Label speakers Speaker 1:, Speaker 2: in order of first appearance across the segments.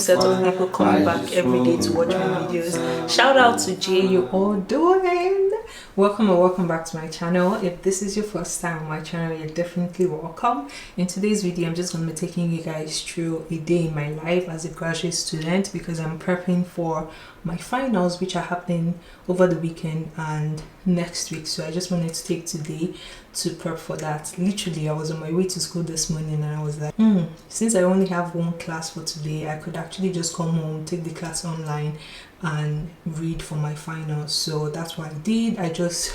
Speaker 1: set of people coming back every day to watch my videos. Shout out to Jay, you all doing? Welcome and welcome back to my channel. If this is your first time on my channel, you're definitely welcome. In today's video, I'm just going to be taking you guys through a day in my life as a graduate student because I'm prepping for my finals, which are happening over the weekend and next week. So I just wanted to take today to prep for that. Literally, I was on my way to school this morning and I was like, since I only have one class for today, I could actually just come home, take the class online and read for my finals. So that's what I did. I just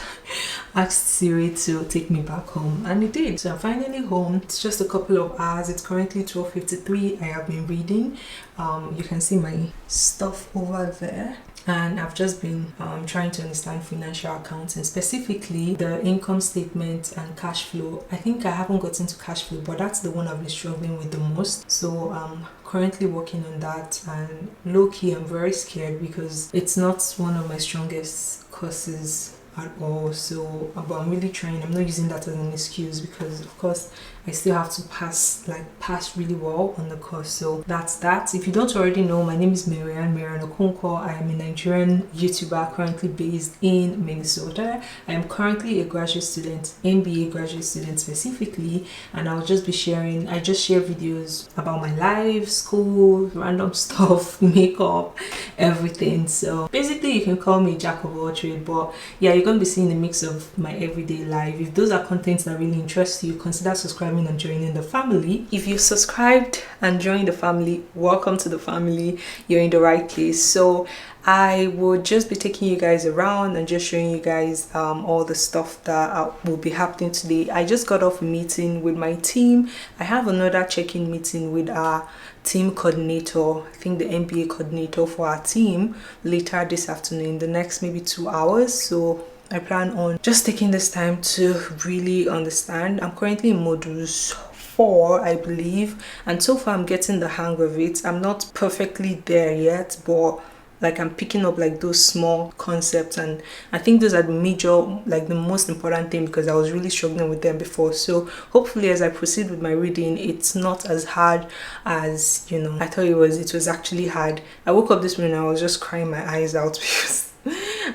Speaker 1: asked Siri to take me back home and it did. So I'm finally home. It's just a couple of hours. It's currently 12:53. I have been reading. You can see my stuff over there. And I've just been trying to understand financial accounting, specifically the income statement and cash flow. I think I haven't gotten to cash flow, but that's the one I've been struggling with the most. So I'm currently working on that, and low-key I'm very scared because it's not one of my strongest courses at all. So but I'm really trying. I'm not using that as an excuse because of course I still have to pass really well on the course. So that's that. If you don't already know, my name is Maryann Okonkwo. I am a Nigerian YouTuber currently based in Minnesota. I am currently a graduate student, MBA graduate student specifically, and I'll just be sharing, I just share videos about my life, school, random stuff, makeup, everything. So basically you can call me jack of all trades, but yeah, you're going to be seeing a mix of my everyday life. If those are contents that really interest you, consider subscribing and joining the family. If you subscribed and joined the family, welcome to the family. You're in the right place. So I will just be taking you guys around and just showing you guys all the stuff that will be happening today. I just got off a meeting with my team. I have another check-in meeting with our team coordinator, I think the MBA coordinator for our team, later this afternoon, the next maybe 2 hours. So I plan on just taking this time to really understand. I'm currently in modules 4, I believe, and so far I'm getting the hang of it. I'm not perfectly there yet, but like I'm picking up like those small concepts, and I think those are the major, like the most important thing, because I was really struggling with them before. So hopefully as I proceed with my reading, it's not as hard as, you know, I thought it was. It was actually hard. I woke up this morning and I was just crying my eyes out because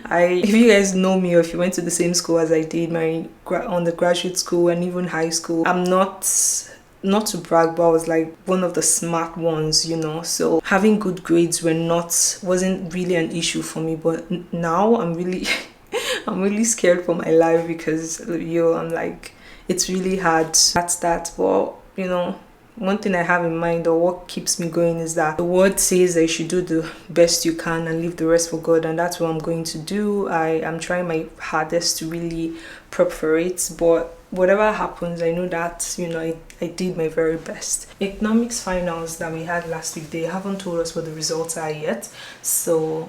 Speaker 1: if you guys know me, or if you went to the same school as I did, my undergraduate school and even high school, I'm not to brag, but I was like one of the smart ones, you know. So having good grades wasn't really an issue for me. But now I'm really I'm really scared for my life because I'm like, it's really hard. That's that. But you know, one thing I have in mind, or what keeps me going, is that the word says that you should do the best you can and leave the rest for God, and that's what I'm going to do. I am trying my hardest to really prep for it, but whatever happens, I know that, you know, I did my very best. Economics finals that we had last week, they haven't told us what the results are yet, so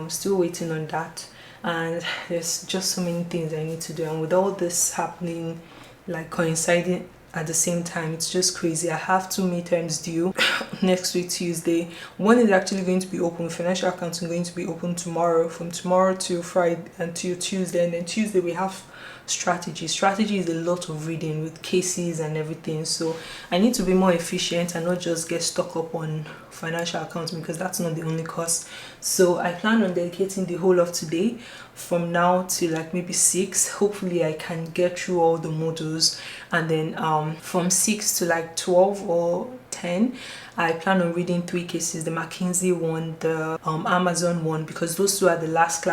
Speaker 1: still waiting on that. And there's just so many things I need to do, and with all this happening, like coinciding at the same time, it's just crazy. I have 2 midterms due next week Tuesday. One is actually going to be open, financial accounting, going to be open tomorrow, from tomorrow to Friday until Tuesday, and then Tuesday we have strategy. Strategy is a lot of reading with cases and everything, so I need to be more efficient and not just get stuck up on financial accounting, because that's not the only course. So I plan on dedicating the whole of today from now to like maybe 6. Hopefully I can get through all the modules, and then from 6 to like 12 or 10 I plan on reading 3 cases, the McKinsey one, the Amazon one, because those 2 are the last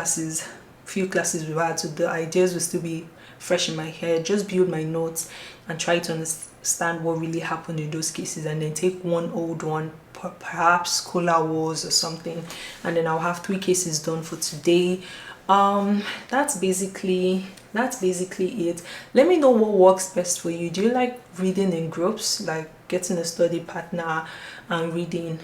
Speaker 1: few classes we've had, so the ideas will still be fresh in my head. Just build my notes and try to understand what really happened in those cases, and then take one old one, perhaps Scholar Wars or something, and then I'll have 3 cases done for today. That's basically it. Let me know what works best for you. Do you like reading in groups, like getting a study partner and reading?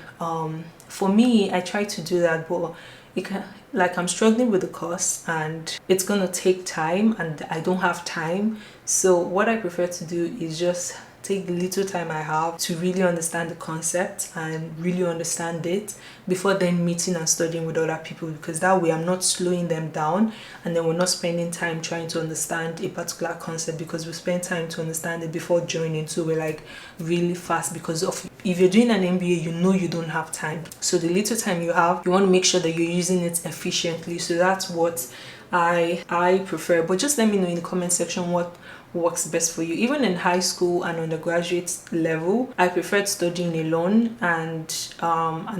Speaker 1: For me, I try to do that, but it can, like, I'm struggling with the course and it's gonna take time and I don't have time. So what I prefer to do is just take the little time I have to really understand the concept and really understand it before then meeting and studying with other people, because that way I'm not slowing them down and then we're not spending time trying to understand a particular concept because we spend time to understand it before joining. So we're like really fast, because of if you're doing an MBA, you know you don't have time. So the little time you have, you want to make sure that you're using it efficiently. So that's what I prefer. But just let me know in the comment section what works best for you. Even in high school and undergraduate level, I preferred studying alone, and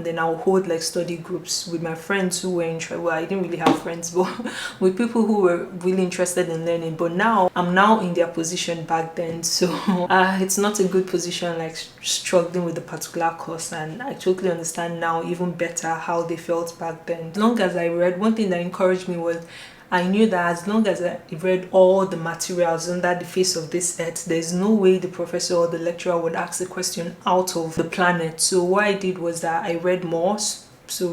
Speaker 1: then I'll hold like study groups with my friends who were interested. Well, I didn't really have friends, but with people who were really interested in learning. But now I'm now in their position back then, so it's not a good position, like struggling with a particular course, and I totally understand now even better how they felt back then. As long as I read, one thing that encouraged me was I knew that as long as I read all the materials under the face of this earth, there's no way the professor or the lecturer would ask a question out of the planet. So what I did was that I read more. So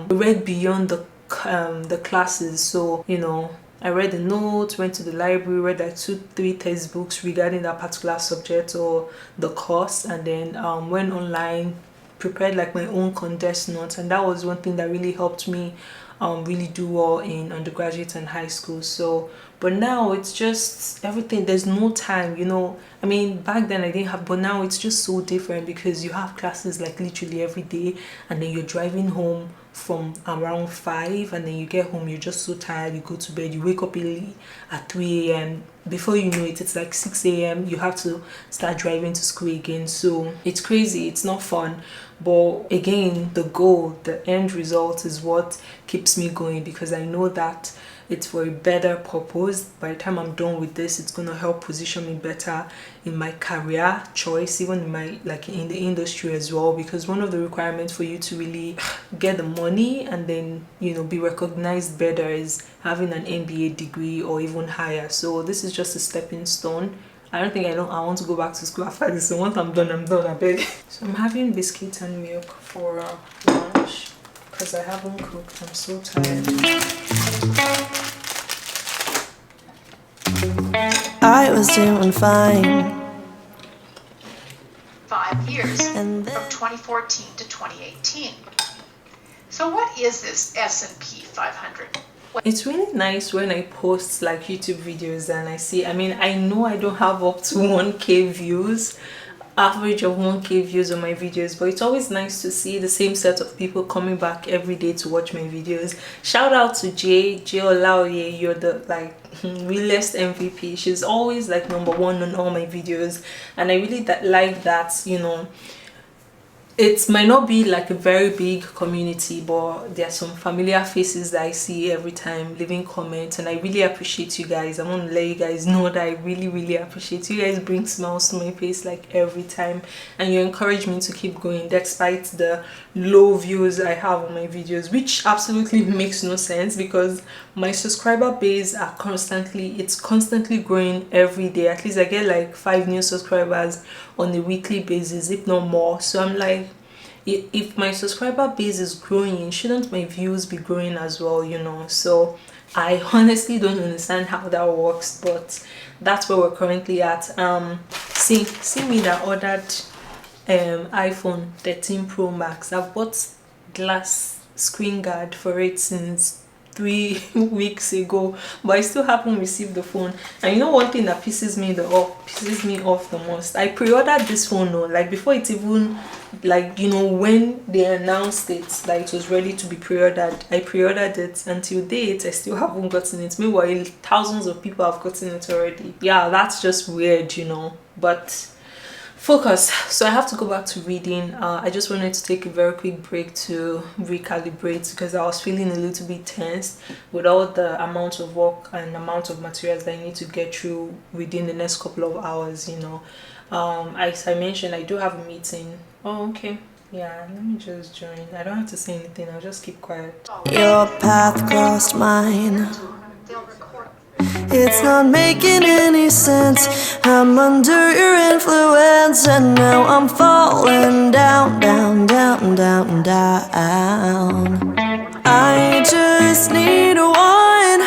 Speaker 1: read beyond the classes. So, you know, I read the notes, went to the library, read like 2-3 textbooks regarding that particular subject or the course, and then went online, prepared like my own condensed notes, and that was one thing that really helped me really do well in undergraduate and high school. So but now it's just everything, there's no time, you know. I mean, back then I didn't have, but now it's just so different because you have classes like literally every day, and then you're driving home from around 5, and then you get home, you're just so tired, you go to bed, you wake up early at 3 a.m. Before you know it, it's like 6 a.m. you have to start driving to school again. So it's crazy, it's not fun. But again, the goal, the end result is what keeps me going, because I know that it's for a better purpose. By the time I'm done with this, it's gonna help position me better in my career choice, even in my in the industry as well, because one of the requirements for you to really get the money and then, you know, be recognized better is having an MBA degree or even higher. So this is just a stepping stone. I want to go back to school after this. So once I'm done, I beg. So I'm having biscuits and milk for lunch because I haven't cooked. I'm so tired.
Speaker 2: I was doing fine.
Speaker 3: 5 years, from 2014 to 2018. So what is this S&P 500?
Speaker 1: It's really nice when I post like YouTube videos and I see, I mean, I know I don't have up to 1k views, average of 1k views on my videos, but it's always nice to see the same set of people coming back every day to watch my videos. Shout out to Jay Olaoye, you're the like realest MVP. She's always like #1 on all my videos, and I really like that, you know. It might not be like a very big community, but there are some familiar faces that I see every time leaving comments, and I really appreciate you guys. I want to let you guys know that I really appreciate you guys. Bring smiles to my face like every time, and you encourage me to keep going despite the low views I have on my videos, which absolutely makes no sense because my subscriber base are constantly growing every day. At least I get like 5 new subscribers on a weekly basis, if not more. So I'm like, if my subscriber base is growing, shouldn't my views be growing as well, you know? So I honestly don't understand how that works, but that's where we're currently at. See me that ordered iPhone 13 Pro Max. I've bought glass screen guard for it since 3 weeks ago, but I still haven't received the phone. And you know, one thing that pisses me off the most, I pre-ordered this phone like before it even, like, you know, when they announced it that it was ready to be pre-ordered, I pre-ordered it. Until date I still haven't gotten it. Meanwhile, thousands of people have gotten it already. Yeah, that's just weird, you know. But focus. So I have to go back to reading. I just wanted to take a very quick break to recalibrate because I was feeling a little bit tense with all the amount of work and amount of materials that I need to get through within the next couple of hours, you know. As I mentioned, I do have a meeting. Oh, okay. Yeah, let me just join. I don't have to say anything, I'll just keep quiet.
Speaker 2: Your path crossed mine. It's not making any sense. I'm under your influence, and now I'm falling down, down, down, down, down. I just need one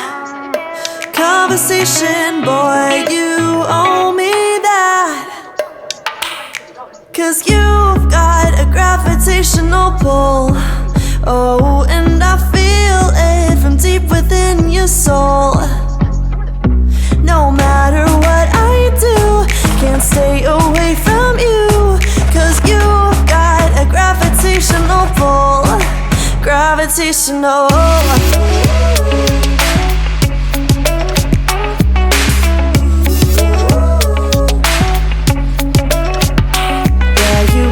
Speaker 2: conversation, boy, you owe me that. gravitational pull. Oh, and I feel it from deep within your soul. No matter what I do, can't stay away from you, 'cause you've got a gravitational pull. Gravitational.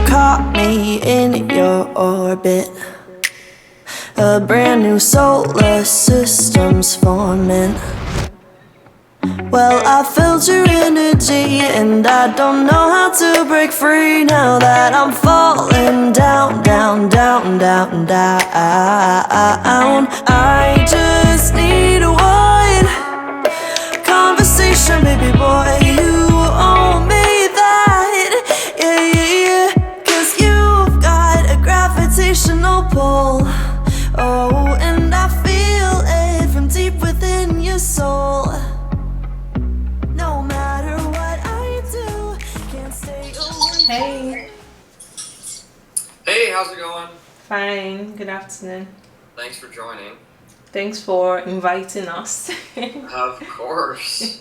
Speaker 2: Caught me in your orbit. A brand new solar system's forming. Well, I felt your energy, and I don't know how to break free now that I'm falling down, down, down, down, down. I just need one conversation, baby boy. You owe me that, yeah, yeah, yeah. Gravitational pull. Oh, and I feel it from deep within your soul. No matter what I do, can't stay away.
Speaker 1: Hey.
Speaker 4: Hey, how's it going?
Speaker 1: Fine. Good afternoon.
Speaker 4: Thanks for joining.
Speaker 1: Thanks for inviting us.
Speaker 4: Of course.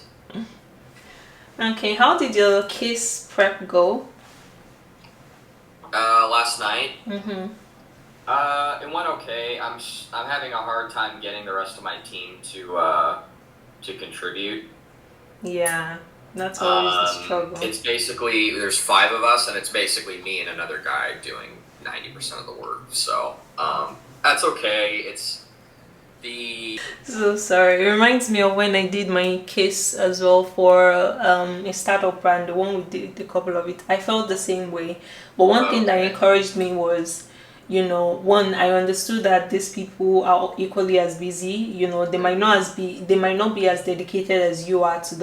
Speaker 1: Okay, how did your kiss prep go?
Speaker 4: Last night.
Speaker 1: Mm-hmm.
Speaker 4: It went okay. I'm having a hard time getting the rest of my team to contribute.
Speaker 1: Yeah, that's always the struggle.
Speaker 4: It's basically there's 5 of us, and it's basically me and another guy doing 90% of the work. So that's okay. It's the.
Speaker 1: So sorry. It reminds me of when I did my case as well for a startup brand, the one we did a couple of it. I felt the same way. But one thing that encouraged me was, you know, one, I understood that these people are equally as busy. You know, they might not be as dedicated as you are to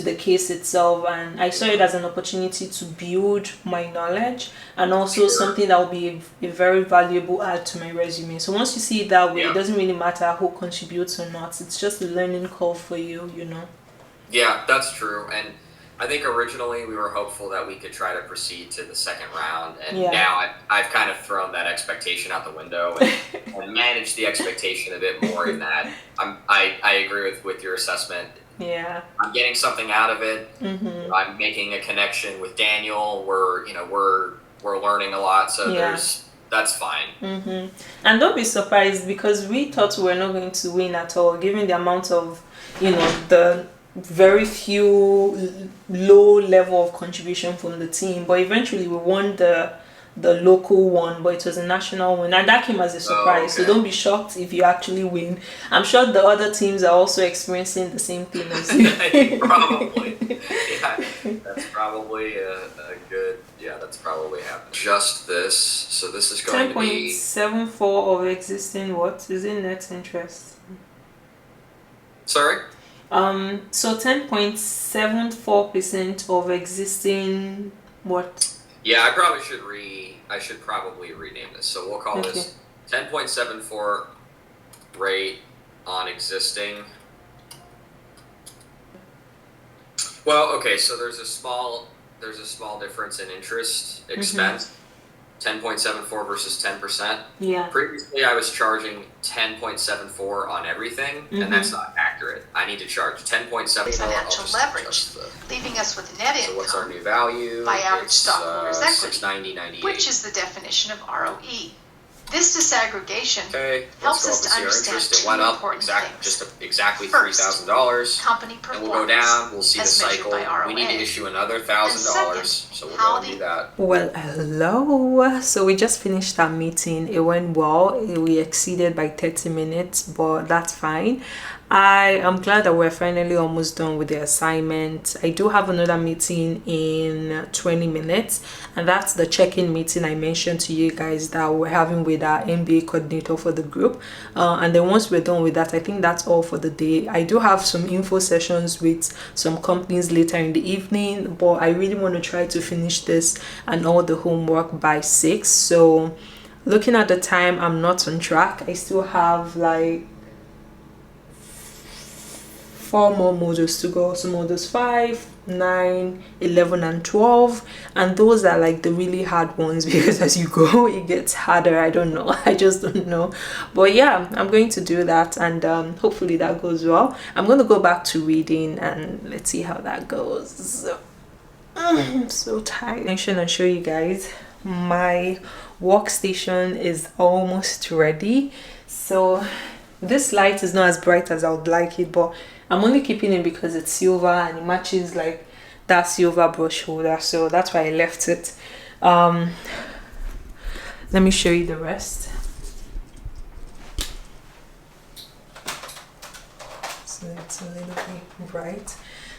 Speaker 1: the case itself, and I saw it as an opportunity to build my knowledge and also something that will be a very valuable add to my resume. So once you see it that way, it doesn't really matter who contributes or not. It's just a learning curve for you, you know.
Speaker 4: Yeah, that's true. And I think originally we were hopeful that we could try to proceed to the second round, and now I've kind of thrown that expectation out the window and managed the expectation a bit more in that I agree with your assessment.
Speaker 1: Yeah,
Speaker 4: I'm getting something out of it.
Speaker 1: Mm-hmm.
Speaker 4: I'm making a connection with Daniel. We're learning a lot, so that's fine.
Speaker 1: Mm-hmm. And don't be surprised, because we thought we were not going to win at all, given the amount of, you know, the very few low level of contribution from the team. But eventually we won the local one, but it was a national one, and that came as a surprise. So don't be shocked if you actually win. I'm sure the other teams are also experiencing the same thing as you.
Speaker 4: Probably. Yeah, that's probably a good. Yeah, that's probably happening. Just this. So this is going to be
Speaker 1: 10.74 of existing. What is in net interest?
Speaker 4: Sorry.
Speaker 1: So 10.74% of existing what?
Speaker 4: Yeah, I should probably rename this. So we'll call this 10.74 rate on existing. Well, okay, so there's a small difference in interest expense. 10.74 versus 10%.
Speaker 1: Yeah.
Speaker 4: Previously, I was charging 10.74 on everything, and that's not accurate. I need to charge 10.74
Speaker 3: financial leverage, leaving us with net income.
Speaker 4: So what's our new value?
Speaker 3: By average stockholders' equity,
Speaker 4: $690.98.
Speaker 3: which is the definition of ROE. This disaggregation helps us to understand
Speaker 4: It went up exactly $3,000.
Speaker 3: Company
Speaker 4: and
Speaker 3: performance,
Speaker 4: we'll go down. We'll see the
Speaker 3: as measured
Speaker 4: cycle.
Speaker 3: by ROA.
Speaker 4: We need to issue another $1,000, so we'll go and do that.
Speaker 1: Well, hello. So we just finished our meeting. It went well. We exceeded by 30 minutes, but that's fine. I am glad that we're finally almost done with the assignment. I do have another meeting in 20 minutes, and that's the check-in meeting I mentioned to you guys that we're having with our MBA coordinator for the group. And then once we're done with that, I think that's all for the day. I do have some info sessions with some companies later in the evening, but I really want to try to finish this and all the homework by 6. So looking at the time, I'm not on track. I still have like 4 more models to go. So models 5, 9, 11 and 12, and those are like the really hard ones, because as you go it gets harder. I don't know, I just don't know, but yeah, I'm going to do that, and hopefully that goes well. I'm going to go back to reading and let's see how that goes. I'm so tired. And show you guys my workstation is almost ready. So this light is not as bright as I would like it, but I'm only keeping it because it's silver and it matches like that silver brush holder, so that's why I left it. Let me show you the rest. So it's a little bit bright.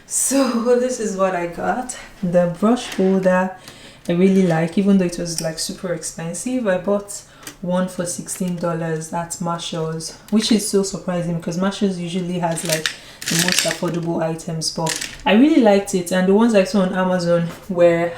Speaker 1: So this is what I got. The brush holder I really like, even though it was like super expensive. I bought one for $16 at Marshall's, which is so surprising because Marshall's usually has like the most affordable items, but I really liked it. And the ones I saw on Amazon were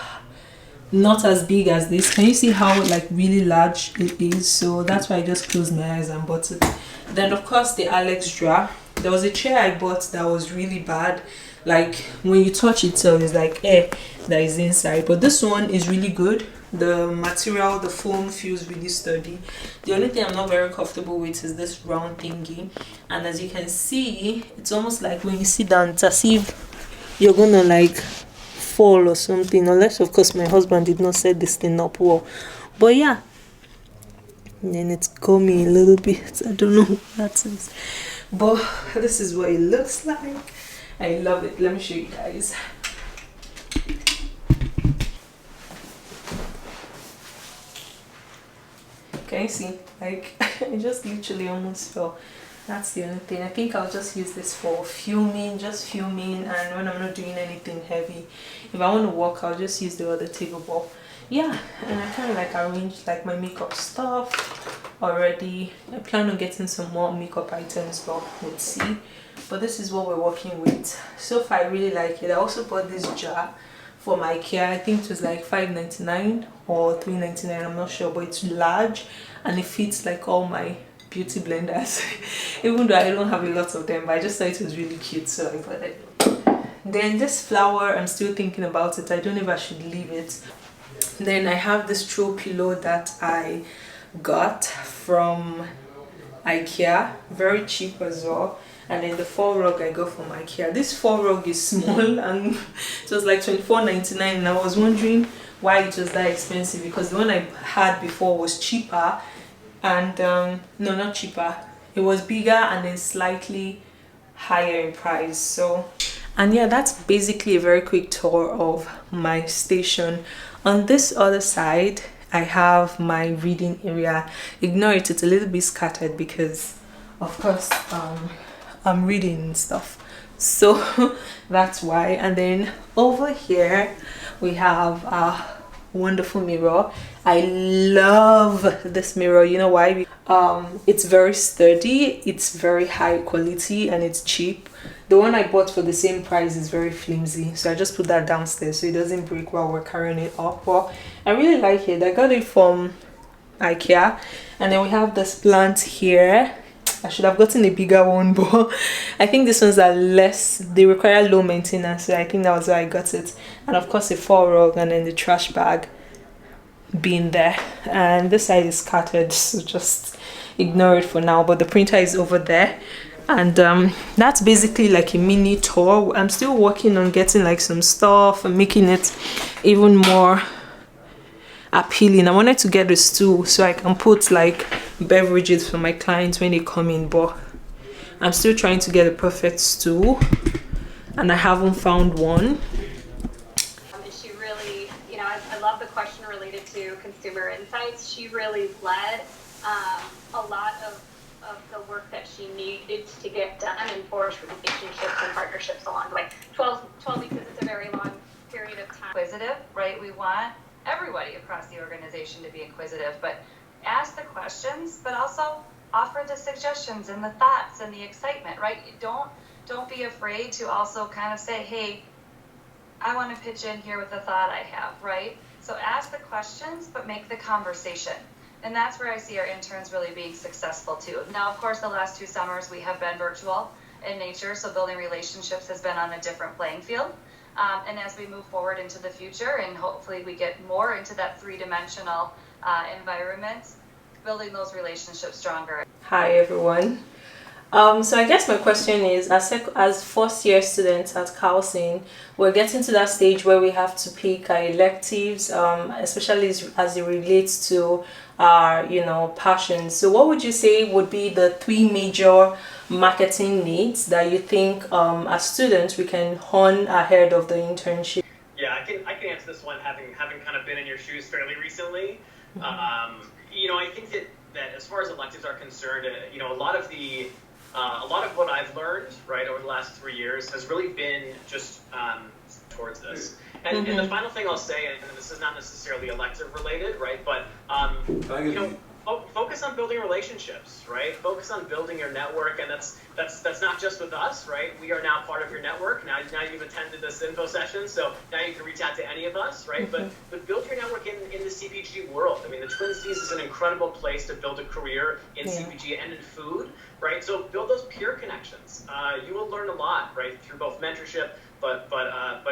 Speaker 1: not as big as this. Can you see how like really large it is? So that's why I just closed my eyes and bought it. Then of course the Alex drawer. There was a chair I bought that was really bad. Like when you touch it, so it's like air that is inside, but this one is really good. The material, the foam feels really sturdy. The only thing I'm not very comfortable with is this round thingy, and as you can see, it's almost like when you sit down, it's as if you're gonna like fall or something, unless of course my husband did not set this thing up well. But yeah, and then it's gummy a little bit, I don't know what that is, but this is what it looks like. I love it. Let me show you guys. Can you see? Like I just literally almost fell. That's the only thing. I think I'll just use this for filming, just filming, and when I'm not doing anything heavy. If I want to walk, I'll just use the other table. But yeah, and I kind of like arranged like my makeup stuff already. I plan on getting some more makeup items, but let's see. But this is what we're working with. So far I really like it. I also bought this jar from IKEA. I think it was like $5.99 or $3.99, I'm not sure, but it's large and it fits like all my beauty blenders. Even though I don't have a lot of them, but I just thought it was really cute, so I bought it. Then this flower, I'm still thinking about it. I don't know if I should leave it. Then I have this throw pillow that I got from IKEA, very cheap as well. And then the 4 rug I got from IKEA. This 4 rug is small and it was like $24.99, and I was wondering why it was that expensive, because the one I had before was cheaper, and no, not cheaper, it was bigger and then slightly higher in price. So, and yeah, that's basically a very quick tour of my station. On this other side I have my reading area. Ignore it, it's a little bit scattered because of course I'm reading and stuff, so that's why. And then over here we have a wonderful mirror. I love this mirror. You know why? It's very sturdy, it's very high quality, and it's cheap. The one I bought for the same price is very flimsy, so I just put that downstairs so it doesn't break while we're carrying it up. But I really like it. I got it from IKEA. And then we have this plant here. I should have gotten a bigger one, but I think these ones are less, they require low maintenance, so I think that was why I got it. And of course a 4 rug, and then the trash bag being there. And this side is scattered, so just ignore it for now, but the printer is over there. And that's basically like a mini tour. I'm still working on getting like some stuff and making it even more appealing. I wanted to get a stool so I can put like beverages for my clients when they come in, but I'm still trying to get a perfect stool and I haven't found one.
Speaker 5: She really, you know, I love the question related to consumer insights. She really led a lot of the work that she needed to get done and forge relationships and partnerships along the way. 12 weeks is a very long period of time.
Speaker 6: Inquisitive, right? We want everybody across the organization to be inquisitive, but ask the questions, but also offer the suggestions and the thoughts and the excitement, right? Don't be afraid to also kind of say, hey, I want to pitch in here with a thought I have, right? So ask the questions, but make the conversation. And that's where I see our interns really being successful too. Now, of course, the last 2 summers we have been virtual, in nature, so building relationships has been on a different playing field. And as we move forward into the future, and hopefully we get more into that three-dimensional environment, building those relationships stronger.
Speaker 1: Hi everyone. So I guess my question is, as first year students at Carlson, we're getting to that stage where we have to pick our electives, especially as it relates to our, passions. So what would you say would be the three major marketing needs that you think as students we can hone ahead of the internship?
Speaker 7: Yeah, I can answer this one having kind of been in your shoes fairly recently. I think that as far as electives are concerned, a lot of what I've learned, right, over the last 3 years has really been just towards this. And the final thing I'll say, and this is not necessarily elective related, right, but focus on building relationships, right? Focus on building your network, and that's not just with us, right? We are now part of your network. Now you've attended this info session, so now you can reach out to any of us, right? But build your network in the CPG world. I mean, the Twin Cities is an incredible place to build a career in CPG and in food, right? So build those peer connections. You will learn a lot, right, through both mentorship, but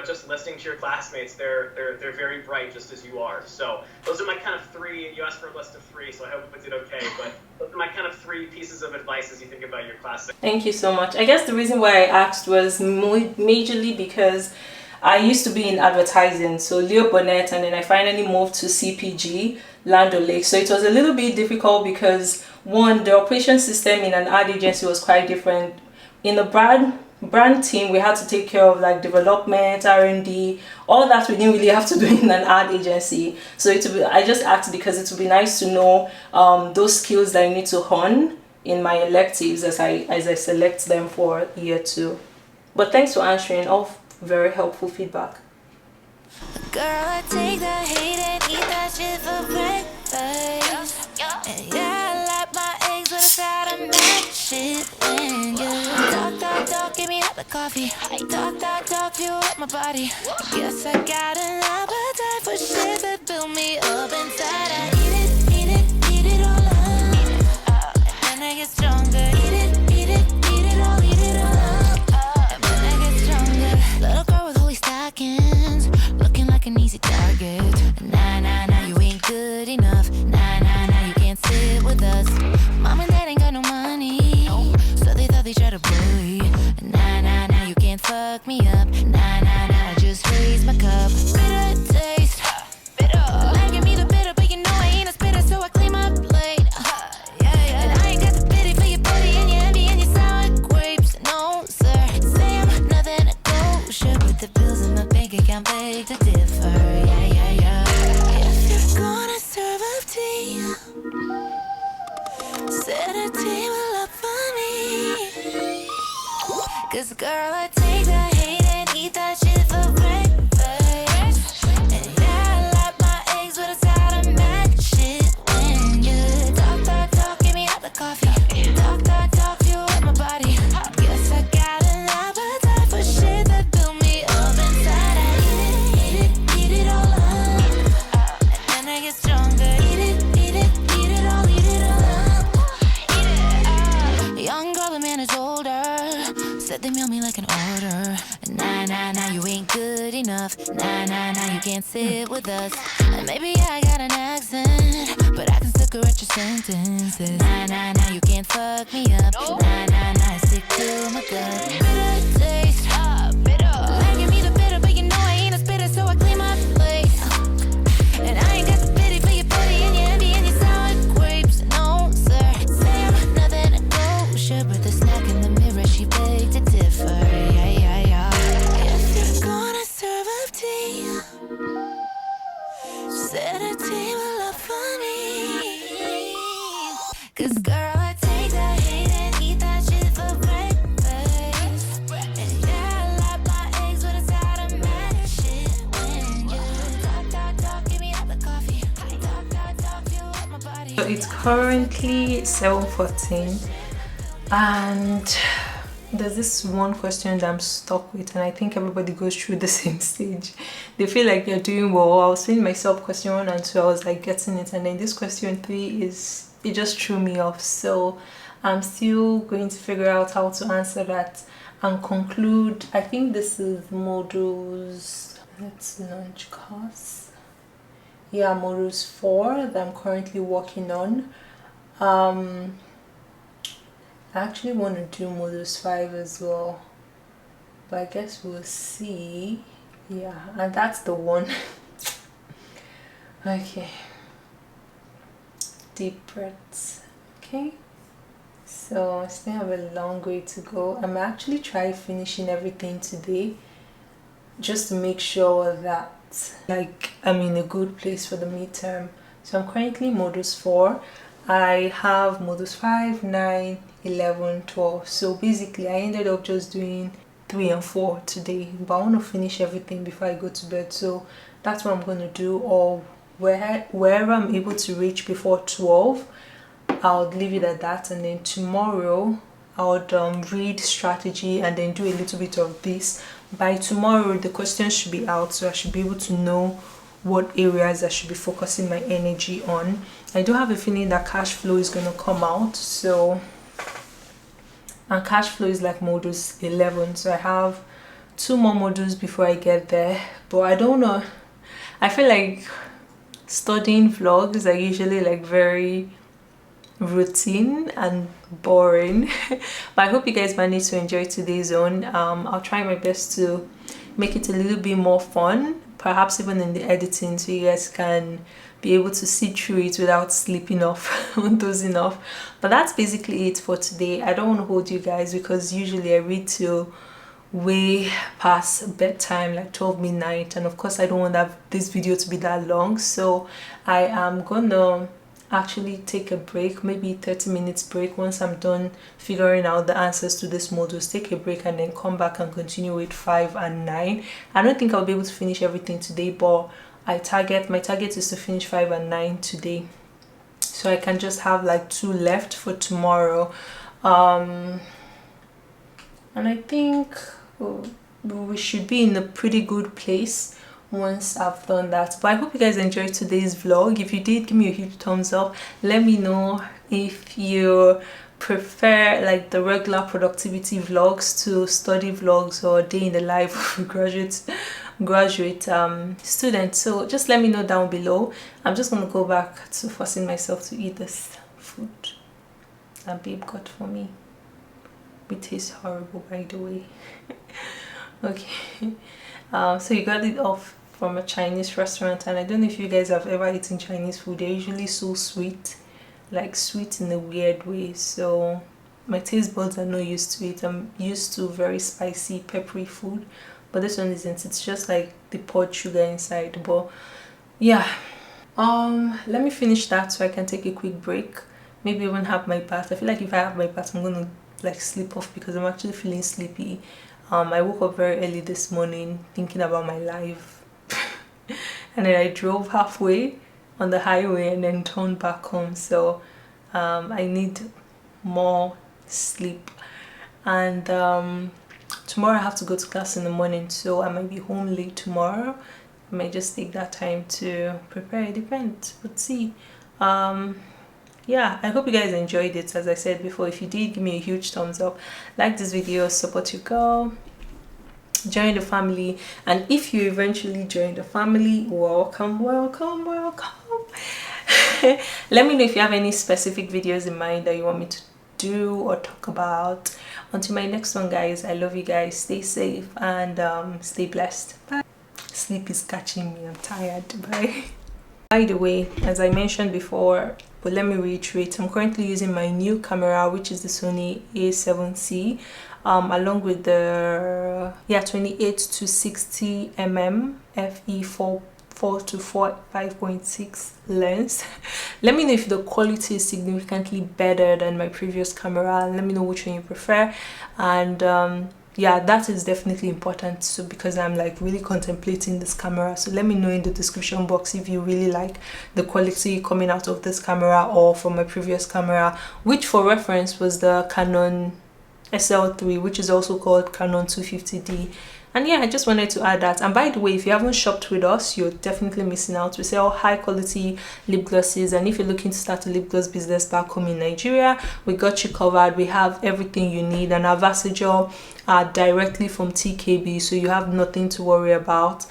Speaker 7: just listening to your classmates, they're very bright just as you are. So those are my kind of three. You asked for a list of three, so I hope I did okay. But those are my kind of three pieces of advice as you think about your class.
Speaker 1: Thank you so much. I guess the reason why I asked was majorly because I used to be in advertising, so Leo Bonnet, and then I finally moved to CPG, Land O'Lakes. So it was a little bit difficult because one, the operation system in an ad agency was quite different. In the brand team, we had to take care of like development, R&D, all that we didn't really have to do in an ad agency. So I just asked because it would be nice to know those skills that I need to hone in my electives as I select them for year 2. But thanks for answering, all very helpful feedback.
Speaker 2: Girl, I take that hate and eat that shit for breakfast. And yeah, I like my eggs with a side of mac shit. And you talk, give me hot like coffee. Talk, fuel up my body. Guess I got an appetite for shit that build me up inside. I eat it all up. And then I get stronger. Eat it all up. And then I get stronger. Little girl with holy stockings, looking like an easy target. Nah, you ain't good enough. Nah, you can't sit with us. Mom and dad ain't got no money, so they thought they tried to bully. Nah, you can't fuck me up. Nah, I just raised my cup. Bitter taste, bitter. Life give me the bitter, but you know I ain't a spitter, so I clean my plate. And I ain't got the pity for your pity and your envy and your sour grapes. No, sir, say I'm nothing kosher, but the bills in my bank account beg to differ. Yeah. If you're gonna serve up tea, set a table up for me. 'Cause girl, I take that hate and eat that shit for breakfast. And yeah, I like my eggs with a side of mac shit. And you talk, give me hot like coffee. Talk, fuel up my body. Guess I got an appetite for shit that build me up inside. I eat it all up. And then I get stronger. Eat it all up. Young girl, the man is older. Said they mail me like an order. Nah, you ain't good enough. Nah, you can't sit with us. And maybe I got an accent, but I can still correct your sentences. Nah, you can't fuck me up. Nah, I stick to my gut. Bitter taste, bitter. Life give me the bitter, but you know I ain't a spitter, so I clean my plate. And I ain't got the pity for your pity and your envy and your sour grapes. No, sir, say I'm nothing kosher, but the snack in the mirror, she begged to differ. Yeah. If you're gonna serve up tea, set a table up for me. 'Cause girl, I take that hate and eat that shit for breakfast. And yeah, I like my eggs with a side of mac shit. And you talk, give me hot like coffee. Talk, fuel up my body.
Speaker 1: So it's currently 7:14, and there's this one question that I'm stuck with, and I think everybody goes through the same stage. They feel like they're doing well. I was feeling myself question 1 and 2, I was like getting it, and then this question 3 it just threw me off. So I'm still going to figure out how to answer that and conclude. I think this is modules, let's launch course. Yeah, modules 4 that I'm currently working on. I actually want to do modules 5 as well, but I guess we'll see. Yeah, and that's the one. Okay, deep breaths. Okay, so I still have a long way to go. I'm actually trying finishing everything today just to make sure that like I'm in a good place for the midterm. So I'm currently modules 4. I have modules 5, 9, 11, 12. So basically I ended up just doing 3 and 4 today, but I want to finish everything before I go to bed. So that's what I'm going to do, or wherever I'm able to reach before 12, I'll leave it at that. And then tomorrow I would read strategy and then do a little bit of this. By tomorrow the questions should be out, so I should be able to know what areas I should be focusing my energy on. I do have a feeling that cash flow is going to come out, so, and cash flow is like modules 11, so I have 2 more modules before I get there. But I don't know, I feel like studying vlogs are usually like very routine and boring. But I hope you guys managed to enjoy today's one. I'll try my best to make it a little bit more fun, perhaps even in the editing, so you guys can be able to see through it without sleeping off or dozing off. But that's basically it for today. I don't want to hold you guys because usually I read till way past bedtime, like 12 midnight, and of course I don't want this video to be that long. So I am gonna actually take a break, maybe 30 minutes break. Once I'm done figuring out the answers to this modules, take a break and then come back and continue with 5 and 9. I don't think I'll be able to finish everything today, but my target is to finish 5 and 9 today, so I can just have like 2 left for tomorrow. And I think we should be in a pretty good place once I've done that. But I hope you guys enjoyed today's vlog. If you did, give me a huge thumbs up. Let me know if you prefer like the regular productivity vlogs to study vlogs or day in the life of a graduate student. So just let me know down below. I'm just gonna go back to forcing myself to eat this food that babe got for me. It tastes horrible, by the way. Okay, so you got it off from a Chinese restaurant, and I don't know if you guys have ever eaten Chinese food. They're usually so sweet, like sweet in a weird way, so my taste buds are not used to it. I'm used to very spicy, peppery food, but this one isn't. It's just like they poured sugar inside. But yeah, let me finish that so I can take a quick break, maybe even have my bath. I feel like if I have my bath I'm gonna like sleep off because I'm actually feeling sleepy. I woke up very early this morning thinking about my life and then I drove halfway on the highway and then turned back home. So I need more sleep, and tomorrow I have to go to class in the morning, so I might be home late tomorrow. I might just take that time to prepare. It depends, let's see. Yeah, I hope you guys enjoyed it. As I said before, if you did, give me a huge thumbs up, like this video, support your girl, join the family, and if you eventually join the family, welcome. Let me know if you have any specific videos in mind that you want me to do or talk about. Until my next one, guys, I love you guys. Stay safe and stay blessed. Bye. Sleep is catching me, I'm tired. Bye. By the way, as I mentioned before, but let me reiterate, I'm currently using my new camera, which is the Sony A7C, along with the 28 to 60 mm f/4 to 5.6 lens. Let me know if the quality is significantly better than my previous camera. Let me know which one you prefer, and yeah, that is definitely important. So because I'm like really contemplating this camera, so let me know in the description box if you really like the quality coming out of this camera or from my previous camera, which for reference was the Canon SL3, which is also called Canon 250D. And yeah, I just wanted to add that. And by the way, if you haven't shopped with us, you're definitely missing out. We sell high quality lip glosses, and if you're looking to start a lip gloss business back home in Nigeria, we got you covered. We have everything you need, and our Vasager are directly from TKB, so you have nothing to worry about.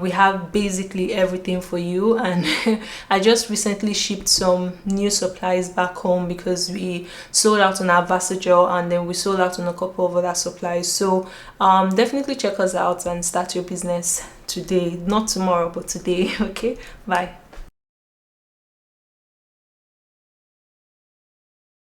Speaker 1: We have basically everything for you, and I just recently shipped some new supplies back home because we sold out on our Vasager, and then we sold out on a couple of other supplies. So definitely check us out and start your business today, not tomorrow but today. Okay, bye.